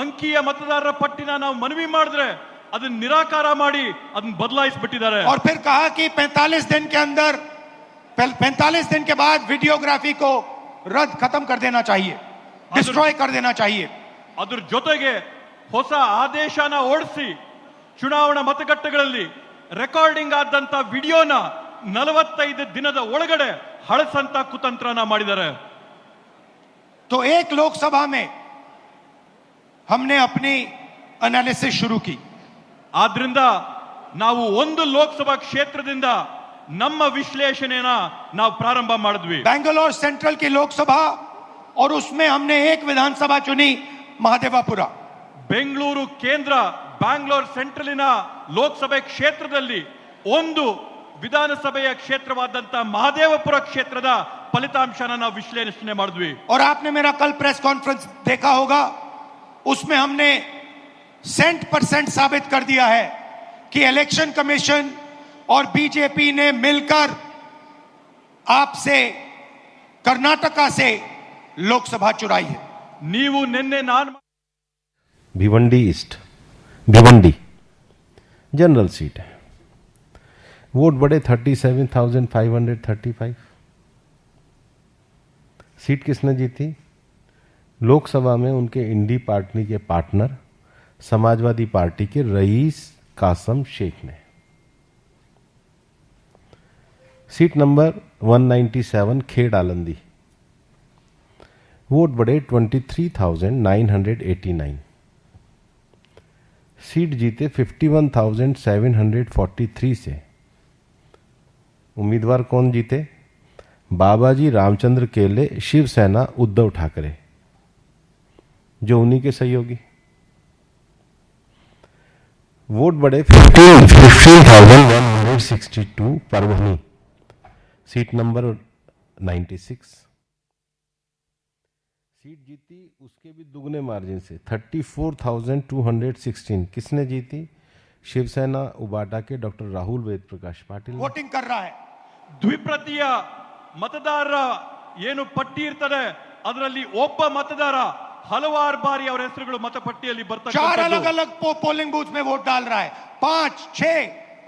ಅಂಕಿಯ ಮತದಾರರ ಪಟ್ಟಿನ ನಾವು ಮನವಿ ಮಾಡಿದ್ರೆ ಅದನ್ನ ನಿರಾಕಾರ ಮಾಡಿ ಅದನ್ನ ಬದಲಾಯಿಸಿಬಿಟ್ಟಿದ್ದಾರೆ. और फिर कहा कि 45 दिन के अंदर 45 दिन के बाद वीडियोग्राफी को रद्द खत्म कर देना चाहिए, डिस्ट्रॉय कर देना चाहिए. ಅದ್ರ ಜೊತೆಗೆ ಹೊಸ ಆದೇಶನ ಓಡಿಸಿ ಚುನಾವಣಾ ಮತಗಟ್ಟೆಗಳಲ್ಲಿ ರೆಕಾರ್ಡಿಂಗ್ ಆದಂತ ವಿಡಿಯೋನ 45 ದಿನದ ಒಳಗಡೆ ಹಳಸಂತ ಕುತಂತ್ರನ ಮಾಡಿದ್ದಾರೆ. तो एक लोकसभा में हमने अपनी एनालिसिस शुरू की. ಆದ್ರಿಂದ ನಾವು ಒಂದು ಲೋಕಸಭಾ ಕ್ಷೇತ್ರದಿಂದ ನಮ್ಮ ವಿಶ್ಲೇಷಣೆನ ನಾವು ಪ್ರಾರಂಭ ಮಾಡಿದ್ವಿ. बैंगलोर सेंट्रल की लोकसभा और उसमें हमने एक विधानसभा चुनी, महादेवापुरा. ಬೆಂಗಳೂರು ಕೇಂದ್ರ ಬ್ಯಾಂಗ್ಳೂರ್ ಸೆಂಟ್ರಲಿನ ಲೋಕಸಭೆ ಕ್ಷೇತ್ರದಲ್ಲಿ ಒಂದು ವಿಧಾನಸಭೆಯ ಕ್ಷೇತ್ರವಾದಂತ ಮಹದೇವಪುರ ಕ್ಷೇತ್ರದ ಫಲಿತಾಂಶನ ನಾವು ವಿಶ್ಲೇಷಣೆ ಮಾಡಿದ್ವಿ. और आपने मेरा कल प्रेस कॉन्फ्रेंस देखा होगा, उसमें हमने 100% साबित कर दिया है कि इलेक्शन कमीशन और बीजेपी ने मिलकर आपसे कर्नाटका से लोकसभा चुराई है. ನೀವು ನಿನ್ನೆ ನಾನು Bhiwandi east, Bhiwandi general seat है. वोट बढ़े 37,535. सीट किसने जीती? लोकसभा में उनके इंडी पार्टी के पार्टनर समाजवादी पार्टी के रईस कासम शेख ने. सीट नंबर 197 खेड़ आलंदी. वोट बढ़े 23,989. सीट जीते 51,743 से. उम्मीदवार कौन जीते? बाबाजी रामचंद्र केले, शिवसेना उद्धव ठाकरे, जो उन्हीं के सहयोगी. वोट बढ़े 15,162 परभनी. Seat number 96. सीट जीती उसके भी दुगने मार्जिन से 34,216. किसने जीती? शिवसेना उबाटा के डॉक्टर राहुल वेद प्रकाश पाटिल. वोटिंग कर रहा है. ದ್ವಿಪ್ರತಿಯ ಮತದಾರರ ಏನು ಪಟ್ಟಿ ಇರ್ತದೆ ಅದರಲ್ಲಿ ಒಬ್ಬ ಮತದಾರ ಹಲವಾರು ಬಾರಿ ಅವರ ಹೆಸರುಗಳು ಮತಪಟ್ಟಿಯಲ್ಲಿ ಬರ್ತಕ್ಕಂಥದ್ದು. 4 अलग अलग पोलिंग बूथ में वोट डाल रहा है, 5-6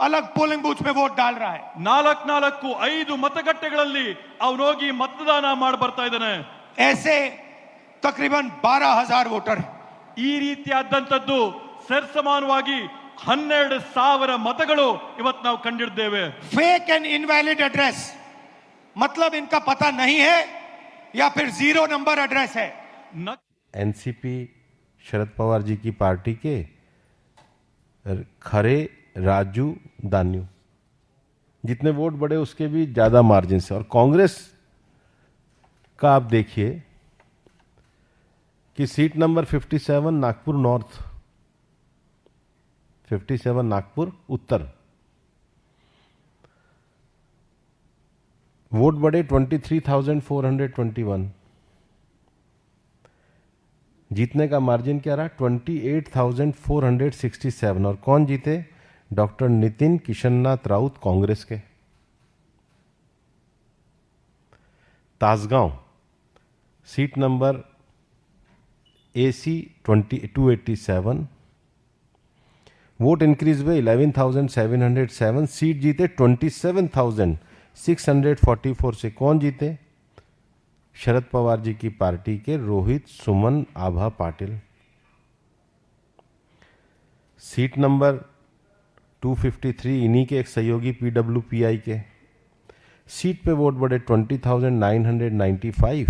अलग पोलिंग बूथ में वोट डाल रहा है. 4-5 ಮತಗಟ್ಟೆಗಳಲ್ಲಿ ಅವನು ಹೋಗಿ ಮತದಾನ ಮಾಡಿ ಬರ್ತಾ ಇದ್ದಾನೆ. ऐसे तकरीबन 12,000 वोटर हैं. ಈ ರೀತಿಯಾದಂತದ್ದು ಸರ್ಸಮಾನವಾಗಿ 12,000 मतಗಳು ಇವತ್ತು ನಾವು ಕಂಡಿದ್ದೇವೆ. फेक एंड इनवैलिड एड्रेस मतलब इनका पता नहीं है या फिर 0 नंबर एड्रेस है. एनसीपी शरद पवार जी की पार्टी के खरे राजू दान्यू, जितने वोट बढ़े उसके भी ज्यादा मार्जिन से. और कांग्रेस का आप देखिए कि seat number 57 Nagpur north, 57 Nagpur उत्तर, वोट बढ़े 23,421. जीतने का मार्जिन क्या रहा? 28,467. और कौन जीते? डॉक्टर नितिन किशननाथ राउत कांग्रेस के. Tasgaon seat number AC 287. Vote increase हुए 11,707. सीट जीते 27,644 से. कौन जीते? शरद पवार जी की पार्टी के रोहित सुमन आभा पाटिल. सीट नंबर 253 इन्हीं के एक सहयोगी PWPI के. सीट पे वोट बढ़े 20,995.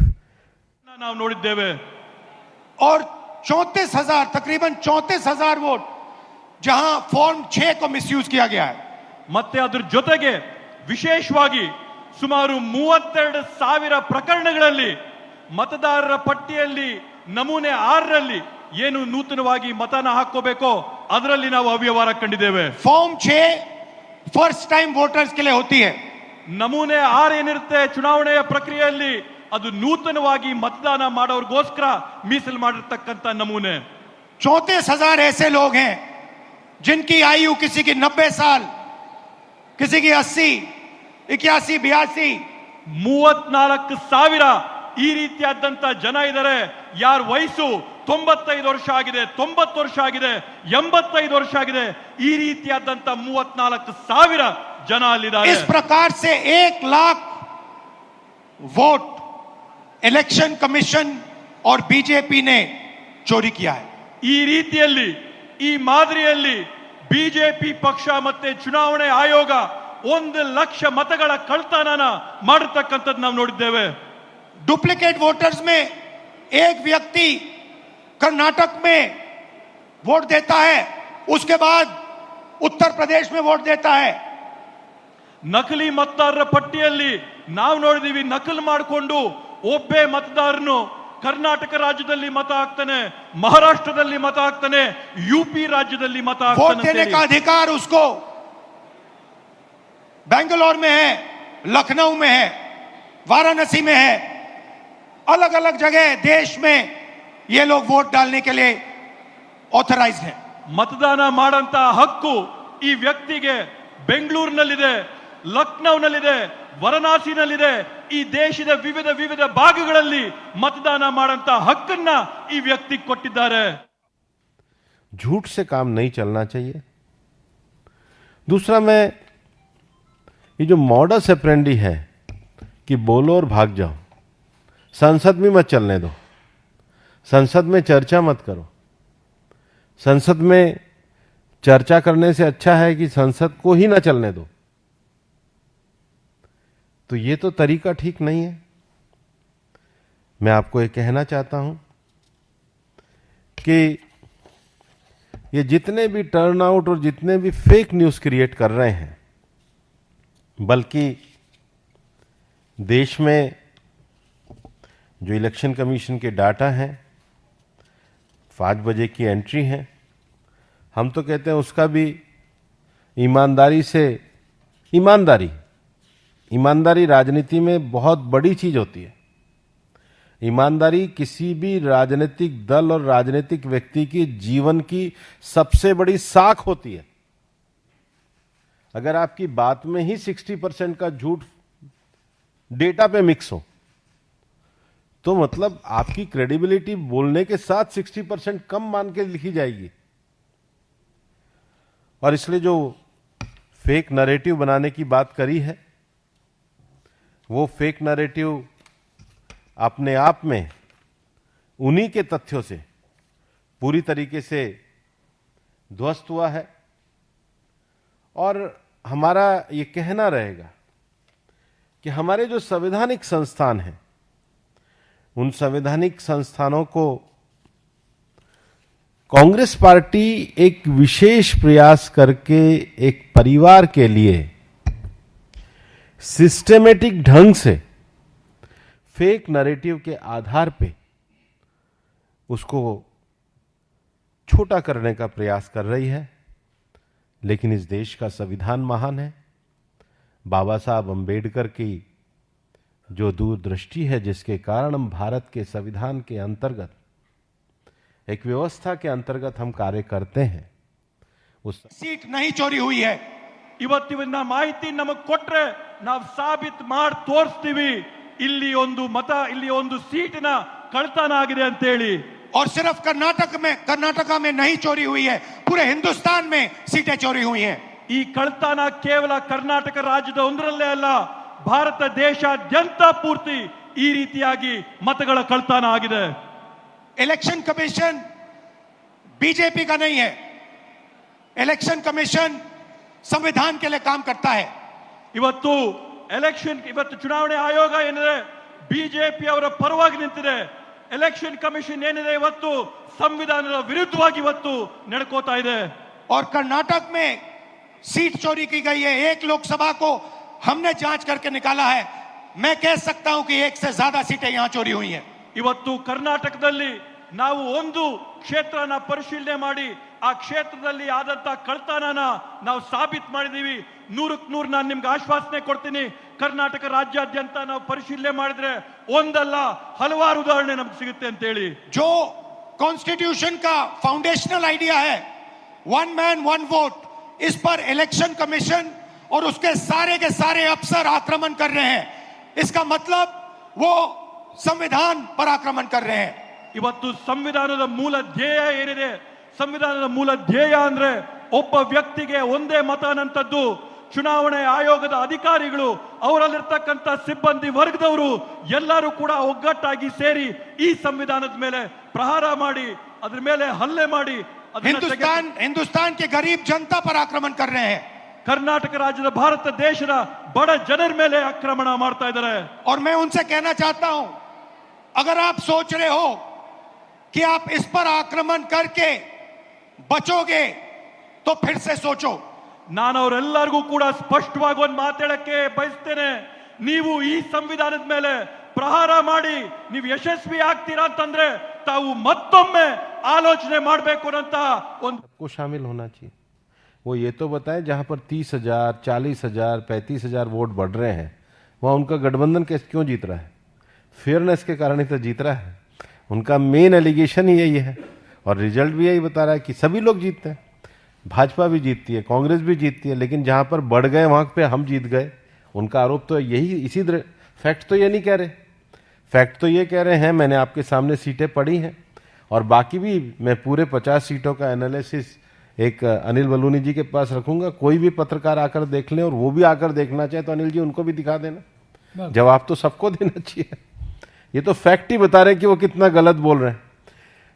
ನಾವು ನೋಡಿದ್ದೇವೆ. और 34,000 तकरीबन 34,000 वोट जहां फॉर्म 6 को मिसयूज किया गया है. ಮತ್ತೆ ಅದರ ಜೊತೆಗೆ ವಿಶೇಷವಾಗಿ ಸುಮಾರು 32,000 ಪ್ರಕರಣಗಳಲ್ಲಿ ಮತದಾರರ ಪಟ್ಟಿಯಲ್ಲಿ ನಮೂನೆ 6ರಲ್ಲಿ ಏನು ನೂತನವಾಗಿ ಮತನ ಹಾಕೋಬೇಕೋ ಅದರಲ್ಲಿ ನಾವು ಅವ್ಯವಹಾರ ಕಂಡಿದ್ದೇವೆ. फॉर्म 6 फर्स्ट टाइम वोटर्स के लिए होती है. ನಮೂನೆ 6 ಏನಿರುತ್ತೆ ಚುನಾವಣೆಯ ಪ್ರಕ್ರಿಯೆಯಲ್ಲಿ ಅದು ನೂತನವಾಗಿ ಮತದಾನ ಮಾಡೋರ್ಗೋಸ್ಕರ ಮೀಸಲು ಮಾಡಿರ್ತಕ್ಕಂಥ ನಮೂನೆ. 34,000 ऐसे लोग हैं जिनकी आयु किसी की 90 साल, किसी की 80, 81, 82. 34,000 ಈ ರೀತಿಯಾದಂತ ಜನ ಇದ್ದಾರೆ. ಯಾರ ವಯಸ್ಸು 95 ವರ್ಷ ಆಗಿದೆ, 90 ವರ್ಷ ಆಗಿದೆ, 85 ವರ್ಷ ಆಗಿದೆ. ಈ ರೀತಿಯಾದಂತ 34,000 ಜನ ಅಲ್ಲಿದ್ದಾರೆ. इस प्रकार से 1 लाख वोट इलेक्शन कमीशन और बीजेपी ने चोरी किया है. ಈ ರೀತಿಯಲ್ಲಿ, ಈ ಮಾದರಿಯಲ್ಲಿ ಬಿಜೆಪಿ ಪಕ್ಷ ಮತ್ತೆ ಚುನಾವಣೆ ಆಯೋಗ 1 ಲಕ್ಷ ಮತಗಳ ಕಳ್ತನನ ಮಾಡತಕ್ಕಂಥದ್ದು ನಾವು ನೋಡಿದ್ದೇವೆ. डुप्लीकेट वोटर्स में एक व्यक्ति कर्नाटक में वोट देता है, उसके बाद उत्तर प्रदेश में वोट देता है. ನಕಲಿ ಮತದಾರರ ಪಟ್ಟಿಯಲ್ಲಿ ನಾವು ನೋಡಿದೀವಿ, ನಕಲು ಮಾಡಿಕೊಂಡು ಒಬ್ಬೇ ಮತದಾರನು ಕರ್ನಾಟಕ ರಾಜ್ಯದಲ್ಲಿ ಮತ ಹಾಕ್ತಾನೆ, ಮಹಾರಾಷ್ಟ್ರದಲ್ಲಿ ಮತ ಹಾಕ್ತಾನೆ, यूपी राज्यದಲ್ಲಿ ಮತ वोट देने ಹಾಕ್ತಾನೆ. का अधिकार उसको बेंगलोर में है, लखनऊ में है, वाराणसी में है, अलग अलग जगह देश में ये लोग वोट डालने के लिए ऑथराइज्ड है. ಮತದಾನ ಮಾಡಂತ ಹಕ್ಕು ಈ ವ್ಯಕ್ತಿಗೆ ಬೆಂಗಳೂರಿನಲ್ಲಿದೆ, ಲಕ್ನೌನಲ್ಲಿದೆ, ವಾರಣಾಸಿನಲ್ಲಿದೆ. ಈ ದೇಶದ ವಿವಿಧ ವಿವಿಧ ಭಾಗಗಳಲ್ಲಿ मतदान ಮಾಡಂತ ಹಕ್ಕನ್ನ ಈ ವ್ಯಕ್ತಿ ಕೊಟ್ಟಿದ್ದಾರೆ. झूठ से काम नहीं चलना चाहिए. दूसरा, मैं ये जो मॉडस ऑपरेंडी है कि बोलो और भाग जाओ, संसद में मत चलने दो, संसद में चर्चा मत करो, संसद में चर्चा करने से अच्छा है कि संसद को ही ना चलने दो, तो ये तो तरीका ठीक नहीं है. मैं आपको ये कहना चाहता हूं कि ये जितने भी टर्नआउट और जितने भी फेक न्यूज़ क्रिएट कर रहे हैं, बल्कि देश में जो इलेक्शन कमीशन के डाटा हैं, 5 बजे की एंट्री है, हम तो कहते हैं उसका भी ईमानदारी से, ईमानदारी राजनीति में बहुत बड़ी चीज होती है. ईमानदारी किसी भी राजनीतिक दल और राजनीतिक व्यक्ति की जीवन की सबसे बड़ी साख होती है. अगर आपकी बात में ही 60% का झूठ डेटा पे मिक्स हो, तो मतलब आपकी क्रेडिबिलिटी बोलने के साथ 60% कम मान के लिखी जाएगी. और इसलिए जो फेक नैरेटिव बनाने की बात करी है, वो फेक नैरेटिव अपने आप में उन्हीं के तथ्यों से पूरी तरीके से ध्वस्त हुआ है. और हमारा ये कहना रहेगा कि हमारे जो संवैधानिक संस्थान हैं, उन संवैधानिक संस्थानों को कांग्रेस पार्टी एक विशेष प्रयास करके एक परिवार के लिए सिस्टेमेटिक ढंग से फेक नैरेटिव के आधार पे उसको छोटा करने का प्रयास कर रही है. लेकिन इस देश का संविधान महान है. बाबा साहब अंबेडकर की जो दूरदृष्टि है, जिसके कारण हम भारत के संविधान के अंतर्गत, एक व्यवस्था के अंतर्गत हम कार्य करते हैं, उस सीट नहीं चोरी हुई है. ಇವತ್ತಿನ ಮಾಹಿತಿ ನಮಗೆ ಕೊಟ್ರೆ ನಾವು ಸಾಬೀತು ಮಾಡಿ ತೋರಿಸ್ತೀವಿ, ಇಲ್ಲಿ ಒಂದು ಮತ, ಇಲ್ಲಿ ಒಂದು ಸೀಟಿನ ಕಳ್ತನ ಆಗಿದೆ ಅಂತ ಹೇಳಿ. और सिर्फ कर्नाटका में नहीं चोरी हुई है, पूरे हिंदुस्तान में सीटें चोरी हुई हैं. ಈ ಕಳ್ತನ ಕೇವಲ ಕರ್ನಾಟಕ ರಾಜ್ಯದ ಒಂದರಲ್ಲೇ ಅಲ್ಲ, ಭಾರತ ದೇಶಾದ್ಯಂತ ಪೂರ್ತಿ ಈ ರೀತಿಯಾಗಿ ಮತಗಳ ಕಳ್ತನ ಆಗಿದೆ. इलेक्शन कमीशन बीजेपी का नहीं है. इलेक्शन कमीशन संविधान के लिए काम करता है. ಇವತ್ತು ಚುನಾವಣೆ ಆಯೋಗ ಏನಿದೆ, ಬಿಜೆಪಿ ಅವರ ಪರವಾಗಿ ನಿಂತಿದೆ. ಎಲೆಕ್ಷನ್ ಕಮಿಷನ್ ಏನಿದೆ ಇವತ್ತು ಸಂವಿಧಾನದ ವಿರುದ್ಧವಾಗಿ ಇವತ್ತು ನಡ್ಕೋತಾ ಇದೆ. और कर्नाटक में सीट चोरी की गई है. 1 लोकसभा को हमने जांच करके निकाला है. मैं कह सकता हूं कि 1 से ज्यादा सीटें यहां चोरी हुई हैं. ಇವತ್ತು ಕರ್ನಾಟಕದಲ್ಲಿ ನಾವು ಒಂದು ಕ್ಷೇತ್ರನ ಪರಿಶೀಲನೆ ಮಾಡಿ ಆ ಕ್ಷೇತ್ರದಲ್ಲಿ ಆದಂತ ಕಳ್ತನನ ನಾವು ಸಾಬೀತು ಮಾಡಿದೀವಿ. 100ಕ್ಕೆ 100 ನಾನು ನಿಮ್ಗೆ ಆಶ್ವಾಸನೆ ಕೊಡ್ತೀನಿ. ಕರ್ನಾಟಕ ರಾಜ್ಯಾದ್ಯಂತ ನಾವು ಪರಿಶೀಲನೆ ಮಾಡಿದ್ರೆ ಒಂದಲ್ಲ ಹಲವಾರು ಉದಾಹರಣೆ ನಮ್ಗೆ ಸಿಗುತ್ತೆ ಅಂತ ಹೇಳಿ. जो कॉन्स्टिट्यूशन का फाउंडेशनल आइडिया है, 1 मैन 1 वोट, इस पर इलेक्शन कमीशन और उसके सारे के सारे अफसर आक्रमण कर रहे हैं. इसका मतलब वो संविधान पर आक्रमण कर रहे हैं. ಇವತ್ತು ಸಂವಿಧಾನದ ಮೂಲ ಧ್ಯೇಯ ಏನಿದೆ, ಸಂವಿಧಾನದ ಮೂಲ ಧ್ಯೇಯ ಅಂದ್ರೆ ಒಬ್ಬ ವ್ಯಕ್ತಿಗೆ ಒಂದೇ ಮತ ಅನ್ನಂಥದ್ದು. ಚುನಾವಣೆ ಆಯೋಗದ ಅಧಿಕಾರಿಗಳು, ಅವರಲ್ಲಿರ್ತಕ್ಕಂಥ ಸಿಬ್ಬಂದಿ ವರ್ಗದವರು ಎಲ್ಲರೂ ಕೂಡ ಒಗ್ಗಟ್ಟಾಗಿ ಸೇರಿ ಈ ಸಂವಿಧಾನದ ಮೇಲೆ ಪ್ರಹಾರ ಮಾಡಿ, ಅದ್ರ ಮೇಲೆ ಹಲ್ಲೆ ಮಾಡಿ हिंदुस्तान के गरीब जनता पर आक्रमण कर रहे हैं. ಕರ್ನಾಟಕ ರಾಜ್ಯದ ಭಾರತ ದೇಶದ ಬಡ ಜನರ ಮೇಲೆ ಆಕ್ರಮಣ ಮಾಡ್ತಾ ಇದ್ದಾರೆ. और मैं उनसे कहना चाहता हूं, अगर आप सोच रहे हो कि आप इस पर आक्रमण करके बचोगे तो फिर से सोचो. ನಾನು ಅವರೆಲ್ಲರಿಗೂ ಕೂಡ ಸ್ಪಷ್ಟವಾಗಿ ಒಂದು ಮಾತಾಡಕ್ಕೆ ಬಯಸ್ತೇನೆ. ನೀವು ಈ ಸಂವಿಧಾನದ ಮೇಲೆ ಪ್ರಹಾರ ಮಾಡಿ ನೀವು ಯಶಸ್ವಿ ಆಗ್ತೀರಾ ಅಂತಂದ್ರೆ ತಾವು ಮತ್ತೊಮ್ಮೆ ಆಲೋಚನೆ ಮಾಡಬೇಕು ಅಂತ ಒಂದು सबको शामिल होना चाहिए. वो ये तो बताएं जहां पर 30,000, 40,000, 35,000 वोट बढ़ रहे हैं, वहां उनका गठबंधन क्यों जीत रहा है? फेयरनेस के कारण ही तो जीत रहा है. उनका मेन एलिगेशन ही यही है और रिजल्ट भी यही बता रहा है कि सभी लोग जीतते हैं. भाजपा भी जीतती है, कांग्रेस भी जीतती है, लेकिन जहां पर बढ़ गए वहां पे हम जीत गए. उनका आरोप तो यही, इसी फैक्ट तो ये नहीं कह रहे. फैक्ट तो ये कह रहे हैं, मैंने आपके सामने सीटें पढ़ी हैं और बाकी भी मैं पूरे 50 सीटों का एनालिसिस एक अनिल बलूनी जी के पास रखूंगा. कोई भी पत्रकार आकर देख लें और वो भी आकर देखना चाहे तो अनिल जी उनको भी दिखा देना. जवाब तो सबको देना चाहिए. ये तो फैक्ट ही बता रहे हैं कि वो कितना गलत बोल रहे हैं.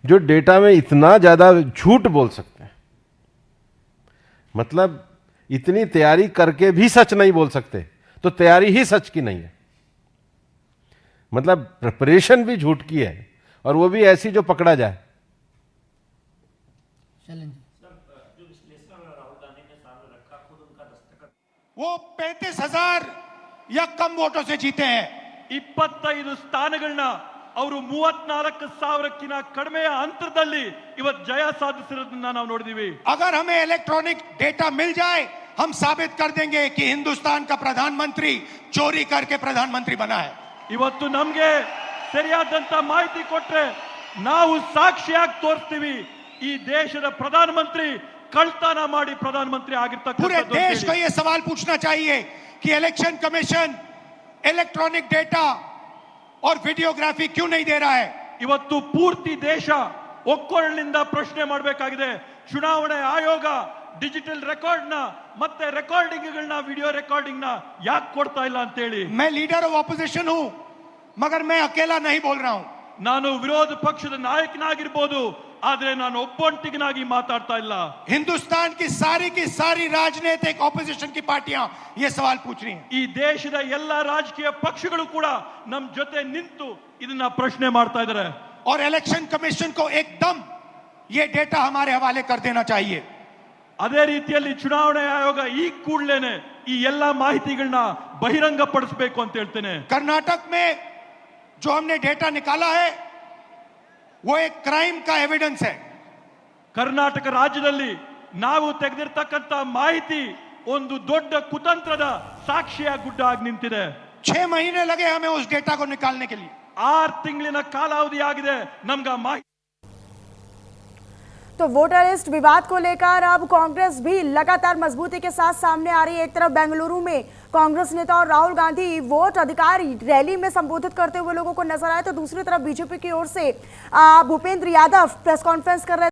जो डेटा में इतना ज्यादा झूठ बोल सकते हैं, मतलब इतनी तैयारी करके भी सच नहीं बोल सकते, तो तैयारी ही सच की नहीं है. मतलब प्रिपरेशन भी झूठ की है और वो भी ऐसी जो पकड़ा जाए. वो 35,000 या कम वोटों से जीते हैं. 25 ಸ್ಥಾನಗಳನ್ನ ಅವರು 34,000ಕ್ಕಿಂತ ಕಡಿಮೆಯ ಅಂತರದಲ್ಲಿ ಇವತ್ತು ಜಯ ಸಾಧಿಸಿರೋದನ್ನ ನಾವು ನೋಡಿದೀವಿ. अगर हमें इलेक्ट्रॉनिक डेटा मिल जाए, हम साबित कर देंगे कि हिंदुस्तान का प्रधानमंत्री चोरी करके प्रधानमंत्री बना है. ಇವತ್ತು ನಮಗೆ ಸರಿಯಾದಂತ ಮಾಹಿತಿ ಕೊಟ್ರೆ ನಾವು ಸಾಕ್ಷಿಯಾಗಿ ತೋರಿಸ್ತೀವಿ ಈ ದೇಶದ ಪ್ರಧಾನಮಂತ್ರಿ ಕಳ್ತನ ಮಾಡಿ ಪ್ರಧಾನಮಂತ್ರಿ पूरे ಆಗಿರ್ತಕ್ಕಂಥದ್ದು. देश को यह सवाल पूछना चाहिए कि इलेक्शन कमीशन इलेक्ट्रॉनिक डेटा और वीडियोग्राफी क्यों नहीं दे रहा है. ಇವತ್ತು ಪೂರ್ತಿ ದೇಶ ಒಕ್ಕೊರಳಿನಿಂದ ಪ್ರಶ್ನೆ ಮಾಡಬೇಕಾಗಿದೆ. ಚುನಾವಣೆ ಆಯೋಗ ಡಿಜಿಟಲ್ ರೆಕಾರ್ಡ್ ನ ಮತ್ತೆ ರೆಕಾರ್ಡಿಂಗ್ಗಳನ್ನ, ವಿಡಿಯೋ ರೆಕಾರ್ಡಿಂಗ್ ನ ಯಾಕೆ ಕೊಡ್ತಾ ಇಲ್ಲ ಅಂತ ಹೇಳಿ. मैं लीडर ऑफ ऑपोजिशन हूं, मगर मैं अकेला नहीं बोल रहा हूं. ನಾನು ವಿರೋಧ ಪಕ್ಷದ ನಾಯಕನಾಗಿರ್ಬೋದು, ಆದ್ರೆ ನಾನು ಒಬ್ಬೊಂಟಿಗನಾಗಿ ಮಾತಾಡ್ತಾ ಇಲ್ಲ. हिंदुस्तान की सारी राजनीतिक ऑपोजिशन की पार्टियां ये सवाल पूछ रही हैं. ಈ ದೇಶದ ಎಲ್ಲ ರಾಜಕೀಯ ಪಕ್ಷಗಳು ಕೂಡ ನಮ್ಮ ಜೊತೆ ನಿಂತು ಇದನ್ನ ಪ್ರಶ್ನೆ ಮಾಡ್ತಾ ಇದ್ದಾರೆ. और इलेक्शन कमीशन को एकदम ये डेटा हमारे हवाले कर देना चाहिए. ಅದೇ ರೀತಿಯಲ್ಲಿ ಚುನಾವಣೆ ಆಯೋಗ ಈ ಕೂಡಲೇನೆ ಈ ಎಲ್ಲ ಮಾಹಿತಿಗಳನ್ನ ಬಹಿರಂಗ ಪಡಿಸಬೇಕು ಅಂತ ಹೇಳ್ತೇನೆ. कर्नाटक में जो हमने डेटा निकाला है वो एक क्राइम का एविडेंस है. ಕರ್ನಾಟಕ ರಾಜ್ಯದಲ್ಲಿ ನಾವು ತೆಗೆದಿರ್ತಕ್ಕಂಥ ಮಾಹಿತಿ ಒಂದು ದೊಡ್ಡ ಕುತಂತ್ರದ ಸಾಕ್ಷಿಯ ಗುಡ್ಡ ಆಗಿ ನಿಂತಿದೆ. 6 महीने लगे हमें उस डेटा को निकालने के लिए. 6 ತಿಂಗಳಿನ ಕಾಲಾವಧಿ ಆಗಿದೆ ನಮ್ಗೆ ಮಾಹಿತಿ. तो वोटर लिस्ट विवाद को लेकर अब कांग्रेस भी लगातार मजबूती के साथ सामने आ रही है. एक तरफ बेंगलुरु में कांग्रेस नेता और राहुल गांधी वोट अधिकार रैली में संबोधित करते हुए लोगों को नजर आए, तो दूसरी तरफ बीजेपी की ओर से भूपेंद्र यादव प्रेस कॉन्फ्रेंस कर रहे